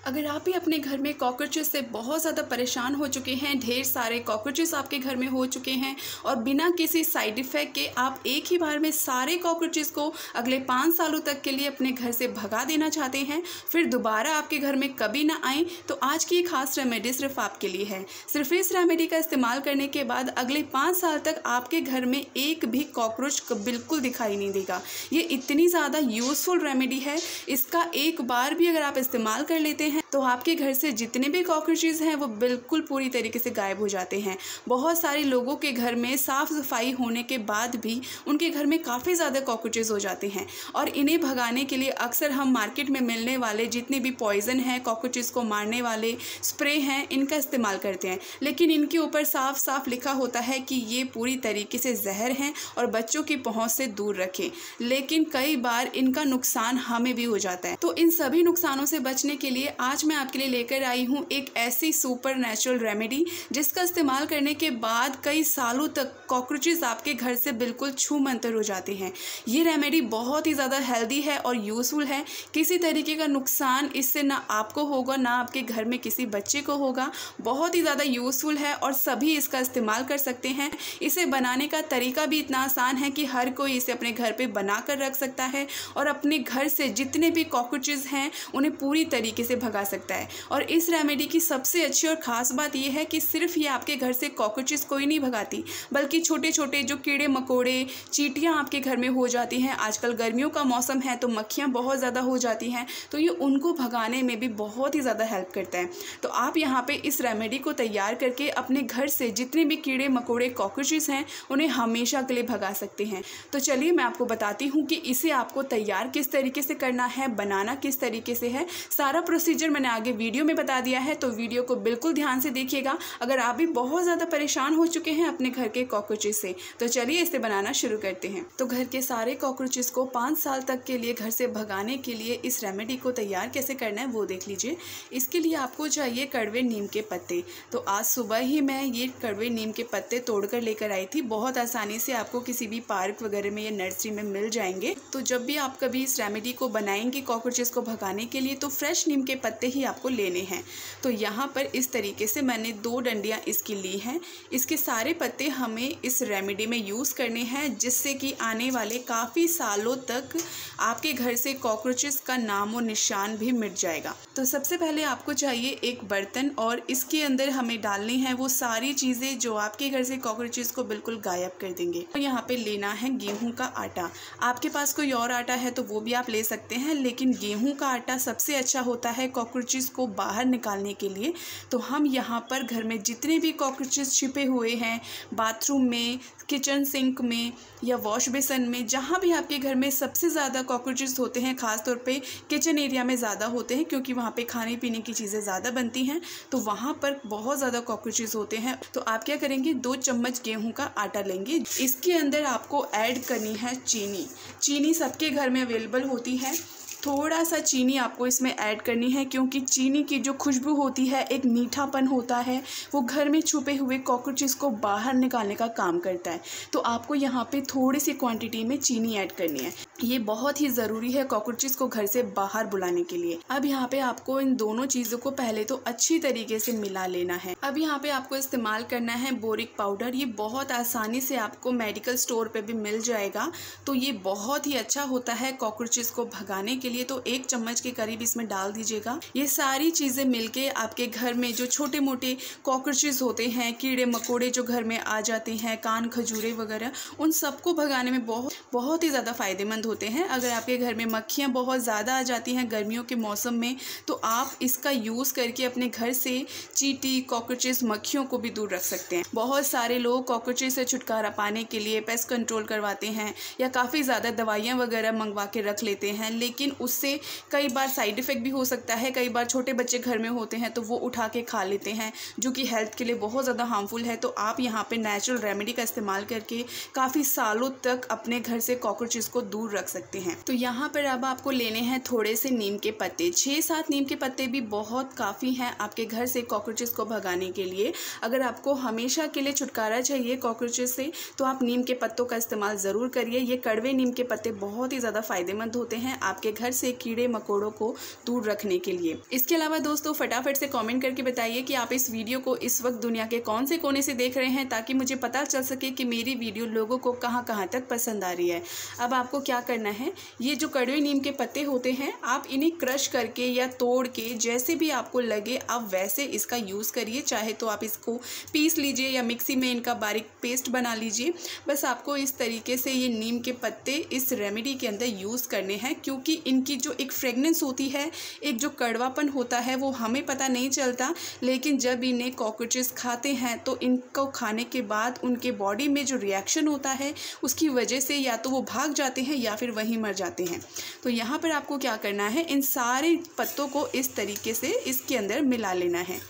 अगर आप भी अपने घर में कॉकरोचेस से बहुत ज़्यादा परेशान हो चुके हैं, ढेर सारे कॉकरोचेस आपके घर में हो चुके हैं और बिना किसी साइड इफ़ेक्ट के आप एक ही बार में सारे कॉकरोचेस को अगले 5 सालों तक के लिए अपने घर से भगा देना चाहते हैं, फिर दोबारा आपके घर में कभी ना आए, तो आज की खास रेमेडी सिर्फ आपके लिए है। सिर्फ इस रेमेडी का इस्तेमाल करने के बाद अगले 5 साल तक आपके घर में एक भी कॉकरोच बिल्कुल दिखाई नहीं देगा। ये इतनी ज़्यादा यूज़फुल रेमेडी है, इसका एक बार भी अगर आप इस्तेमाल कर लेते हैं तो आपके घर से जितने भी कॉकरोचेस हैं वो बिल्कुल पूरी तरीके से गायब हो जाते हैं। बहुत सारे लोगों के घर में साफ़ सफाई होने के बाद भी उनके घर में काफ़ी ज़्यादा कॉकरोचेस हो जाते हैं और इन्हें भगाने के लिए अक्सर हम मार्केट में मिलने वाले जितने भी पॉइज़न हैं, कॉकरोचेस को मारने वाले स्प्रे हैं, इनका इस्तेमाल करते हैं, लेकिन इनके ऊपर साफ साफ लिखा होता है कि ये पूरी तरीके से जहर हैं और बच्चों की पहुँच से दूर रखें, लेकिन कई बार इनका नुकसान हमें भी हो जाता है। तो इन सभी नुकसानों से बचने के लिए आज मैं आपके लिए लेकर आई हूँ एक ऐसी सुपर नेचुरल रेमेडी जिसका इस्तेमाल करने के बाद कई सालों तक कॉकरोचेस आपके घर से बिल्कुल छू मंतर हो जाते हैं। ये रेमेडी बहुत ही ज़्यादा हेल्दी है और यूज़फुल है। किसी तरीके का नुकसान इससे ना आपको होगा ना आपके घर में किसी बच्चे को होगा। बहुत ही ज़्यादा यूज़फुल है और सभी इसका इस्तेमाल कर सकते हैं। इसे बनाने का तरीका भी इतना आसान है कि हर कोई इसे अपने घर पे बना कर रख सकता है और अपने घर से जितने भी कॉकरोचेस हैं उन्हें पूरी तरीके से भगा सकता है। और इस रेमेडी की सबसे अच्छी और ख़ास बात यह है कि सिर्फ ये आपके घर से कॉकरोचेस कोई नहीं भगाती, बल्कि छोटे छोटे जो कीड़े मकोड़े, चींटियाँ आपके घर में हो जाती हैं। आजकल गर्मियों का मौसम है तो मक्खियाँ बहुत ज़्यादा हो जाती हैं, तो ये उनको भगाने में भी बहुत ही ज़्यादा हेल्प करता है। तो आप यहाँ पे इस रेमेडी को तैयार करके अपने घर से जितने भी कीड़े मकोड़े, कॉकरोचेस हैं उन्हें हमेशा के लिए भगा सकते हैं। तो चलिए मैं आपको बताती हूँ कि इसे आपको तैयार किस तरीके से करना है, बनाना किस तरीके से है। सारा प्रोसीजर मैंने आगे वीडियो में बता दिया है, तो वीडियो को बिल्कुल ध्यान से देखिएगा अगर आप भी बहुत ज़्यादा परेशान हो चुके हैं अपने घर के कॉकरोचेस से। तो चलिए इसे बनाना शुरू करते हैं। तो घर के सारे कॉकरोचेस को 5 साल तक के लिए घर से भगाने के लिए इस रेमेडी को तैयार कैसे करना है वो देख लीजिए। इसके लिए आपको चाहिए कड़वे नीम के पत्ते। तो आज सुबह ही मैं ये कड़वे नीम के पत्ते तोड़कर लेकर आई थी। बहुत आसानी से आपको किसी भी पार्क वगैरह में या नर्सरी में मिल जाएंगे। तो जब भी आप कभी इस रेमेडी को बनाएंगे कॉकरोचेस को भगाने के लिए तो फ्रेश नीम के पत्ते ही आपको लेने हैं। तो यहाँ पर इस तरीके से मैंने 2 डंडियाँ इसकी ली हैं। इसके सारे पत्ते हमें इस रेमेडी में यूज़ करने हैं, जिससे कि आने वाले काफ़ी सालों तक आपके घर से कॉकरोचेस का नाम और निशान भी मिट जाएगा। तो सबसे पहले आपको चाहिए एक बर्तन और इसके अंदर हमें डालनी है वो सारी चीज़ें जो आपके घर से कॉकरोचेस को बिल्कुल गायब कर देंगे। तो यहाँ पे लेना है गेहूं का आटा। आपके पास कोई और आटा है तो वो भी आप ले सकते हैं, लेकिन गेहूं का आटा सबसे अच्छा होता है कॉकरोचेस को बाहर निकालने के लिए। तो हम यहाँ पर घर में जितने भी कॉकरोचेस छिपे हुए हैं, बाथरूम में, किचन सिंक में या वॉश बेसन में, जहाँ भी आपके घर में सबसे ज़्यादा कॉकरोचेस होते हैं, ख़ासतौर पे किचन एरिया में ज़्यादा होते हैं क्योंकि वहाँ पे खाने पीने की चीज़ें ज़्यादा बनती हैं, तो वहाँ पर बहुत ज़्यादा कॉकरोचेस होते हैं। तो आप क्या करेंगे, 2 चम्मच गेहूं का आटा लेंगे। इसके अंदर आपको ऐड करनी है चीनी। चीनी सबके घर में अवेलेबल होती है। थोड़ा सा चीनी आपको इसमें ऐड करनी है क्योंकि चीनी की जो खुशबू होती है, एक मीठापन होता है, वो घर में छुपे हुए कॉकरोचेस को बाहर निकालने का काम करता है। तो आपको यहाँ पे थोड़ी सी क्वांटिटी में चीनी ऐड करनी है। ये बहुत ही ज़रूरी है कॉकरोचेस को घर से बाहर बुलाने के लिए। अब यहाँ पे आपको इन दोनों चीज़ों को पहले तो अच्छी तरीके से मिला लेना है। अब यहाँ पे आपको इस्तेमाल करना है बोरिक पाउडर। ये बहुत आसानी से आपको मेडिकल स्टोर पे भी मिल जाएगा। तो ये बहुत ही अच्छा होता है कॉकरोचेस को भगाने के लिए। तो 1 चम्मच के करीब इसमें डाल दीजिएगा। ये सारी चीज़ें मिलके आपके घर में जो छोटे मोटे कॉकरोचेस होते हैं, कीड़े मकोड़े जो घर में आ जाते हैं, कान खजूरे वगैरह, उन सबको भगाने में बहुत ही ज़्यादा फ़ायदेमंद होते हैं। अगर आपके घर में मक्खियाँ बहुत ज़्यादा आ जाती हैं गर्मियों के मौसम में, तो आप इसका यूज़ करके अपने घर से चींटी, कॉकरोचेस, मक्खियों को भी दूर रख सकते हैं। बहुत सारे लोग कॉकरोचेस से छुटकारा पाने के लिए पेस्ट कंट्रोल करवाते हैं या काफ़ी ज़्यादा दवाइयाँ वगैरह मंगवा के रख लेते हैं, लेकिन उससे कई बार साइड इफ़ेक्ट भी हो सकता है। कई बार छोटे बच्चे घर में होते हैं तो वो उठा के खा लेते हैं, जो कि हेल्थ के लिए बहुत ज़्यादा हार्मफुल है। तो आप यहाँ पे नेचुरल रेमेडी का इस्तेमाल करके काफ़ी सालों तक अपने घर से कॉकरोचेस को दूर रख सकते हैं। तो यहाँ पर अब आपको लेने हैं थोड़े से नीम के पत्ते। 6-7 नीम के पत्ते भी बहुत काफ़ी हैं आपके घर से कॉकरोचेस को भगाने के लिए। अगर आपको हमेशा के लिए छुटकारा चाहिए कॉकरोचेस से तो आप नीम के पत्तों का इस्तेमाल ज़रूर करिए। ये कड़वे नीम के पत्ते बहुत ही ज़्यादा फ़ायदेमंद होते हैं। आपके घर घर से कीड़े मकोड़ों को दूर रखने के लिए। इसके अलावा दोस्तों फटाफट से कमेंट करके बताइए कि आप इस वीडियो को इस वक्त दुनिया के कौन से कोने से देख रहे हैं, ताकि मुझे पता चल सके कि मेरी वीडियो लोगों को कहाँ कहाँ तक पसंद आ रही है। अब आपको क्या करना है, ये जो कड़वे नीम के पत्ते होते हैं आप इन्हें क्रश करके या तोड़ के जैसे भी आपको लगे आप वैसे इसका यूज़ करिए। चाहे तो आप इसको पीस लीजिए या मिक्सी में इनका बारीक पेस्ट बना लीजिए। बस आपको इस तरीके से ये नीम के पत्ते इस रेमेडी के अंदर यूज़ करने हैं, क्योंकि इनकी जो एक फ्रेगनेंस होती है, एक जो कड़वापन होता है वो हमें पता नहीं चलता, लेकिन जब इन्हें कॉकरोचेस खाते हैं तो इनको खाने के बाद उनके बॉडी में जो रिएक्शन होता है उसकी वजह से या तो वो भाग जाते हैं या फिर वहीं मर जाते हैं। तो यहाँ पर आपको क्या करना है, इन सारे पत्तों को इस तरीके से इसके अंदर मिला लेना है।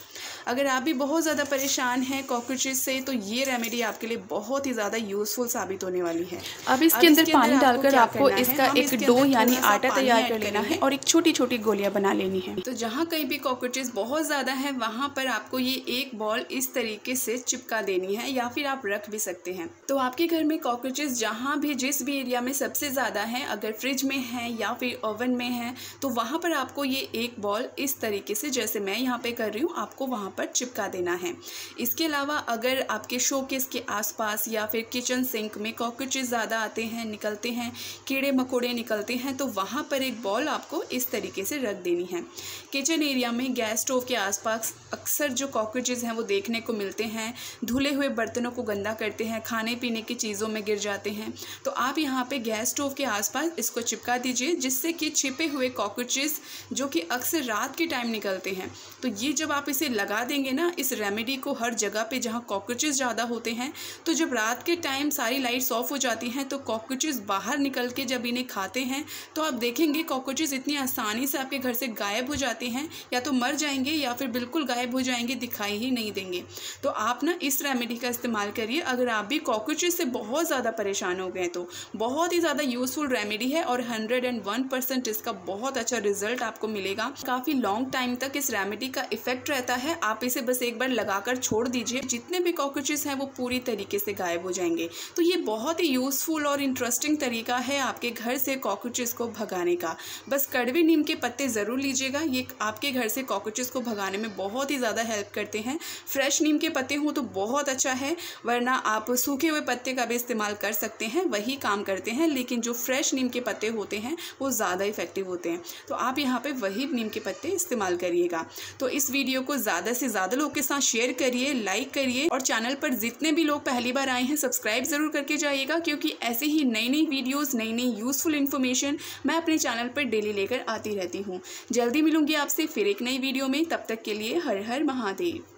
अगर आप भी बहुत ज़्यादा परेशान हैं कॉकरोचेस से तो ये रेमेडी आपके लिए बहुत ही ज़्यादा यूज़फुल साबित होने वाली है। अब इसके अंदर पानी डालकर आपको इसका एक डो यानी आटा तैयार कर लेना है और एक छोटी छोटी गोलियां बना लेनी है। तो जहाँ कहीं भी कॉकरोचेस बहुत ज़्यादा है वहाँ पर आपको ये एक बॉल इस तरीके से चिपका देनी है, या फिर आप रख भी सकते हैं। तो आपके घर में कॉकरोचेस जहाँ भी जिस भी एरिया में सबसे ज़्यादा है, अगर फ्रिज में है या फिर ओवन में है, तो वहाँ पर आपको ये एक बॉल इस तरीके से जैसे मैं यहाँ पे कर रही हूँ आपको वहाँ पर चिपका देना है। इसके अलावा अगर आपके शोकेस के आसपास या फिर किचन सिंक में कॉकरोचेस ज़्यादा आते हैं, निकलते हैं, कीड़े मकोड़े निकलते हैं, तो वहाँ पर एक बॉल आपको इस तरीके से रख देनी है। किचन एरिया में गैस स्टोव के आसपास अक्सर जो कॉकरोचेस हैं वो देखने को मिलते हैं, धुले हुए बर्तनों को गंदा करते हैं, खाने पीने की चीज़ों में गिर जाते हैं। तो आप यहाँ पे गैस स्टोव के आसपास इसको चिपका दीजिए, जिससे कि छिपे हुए कॉकरोचेस जो कि अक्सर रात के टाइम निकलते हैं, तो ये जब आप इसे लगा देंगे ना इस रेमेडी को हर जगह पे जहाँ कॉकरोचेस ज़्यादा होते हैं, तो जब रात के टाइम सारी लाइट्स ऑफ हो जाती हैं तो कॉकरोचेस बाहर निकल के जब इन्हें खाते हैं तो आप देखेंगे कॉकरोचेस इतनी आसानी से आपके घर से गायब हो जाते हैं, या तो मर जाएंगे या फिर बिल्कुल गायब हो जाएंगे, दिखाई ही नहीं देंगे। तो आप ना इस रेमेडी का इस्तेमाल करिए। अगर आप भी कॉकरोचेस से बहुत ज़्यादा परेशान हो गए तो बहुत ही ज़्यादा यूज़फुल रेमेडी है और 101% इसका बहुत अच्छा रिजल्ट आपको मिलेगा। काफ़ी लॉन्ग टाइम तक इस रेमेडी का इफेक्ट रहता है। आप इसे बस एक बार लगाकर छोड़ दीजिए, जितने भी कॉकरोचेस हैं वो पूरी तरीके से गायब हो जाएंगे। तो ये बहुत ही यूज़फुल और इंटरेस्टिंग तरीका है आपके घर से कॉकरोचेस को भगाने का। बस कड़वे नीम के पत्ते ज़रूर लीजिएगा, ये आपके घर से कॉकरोचेस को भगाने में बहुत ही ज़्यादा हेल्प करते हैं। फ्रेश नीम के पत्ते हों तो बहुत अच्छा है, वरना आप सूखे हुए पत्ते का भी इस्तेमाल कर सकते हैं, वही काम करते हैं, लेकिन जो फ्रेश नीम के पत्ते होते हैं वो ज़्यादा इफेक्टिव होते हैं। तो आप यहाँ पर वही नीम के पत्ते इस्तेमाल करिएगा। तो इस वीडियो को ज़्यादा से ज़्यादा लोग के साथ शेयर करिए, लाइक करिए, और चैनल पर जितने भी लोग पहली बार आए हैं सब्सक्राइब ज़रूर करके जाइएगा, क्योंकि ऐसे ही नई नई वीडियोस, नई नई यूज़फुल इन्फॉर्मेशन मैं अपने चैनल पर डेली लेकर आती रहती हूँ। जल्दी मिलूंगी आपसे फिर एक नई वीडियो में, तब तक के लिए हर हर महादेव।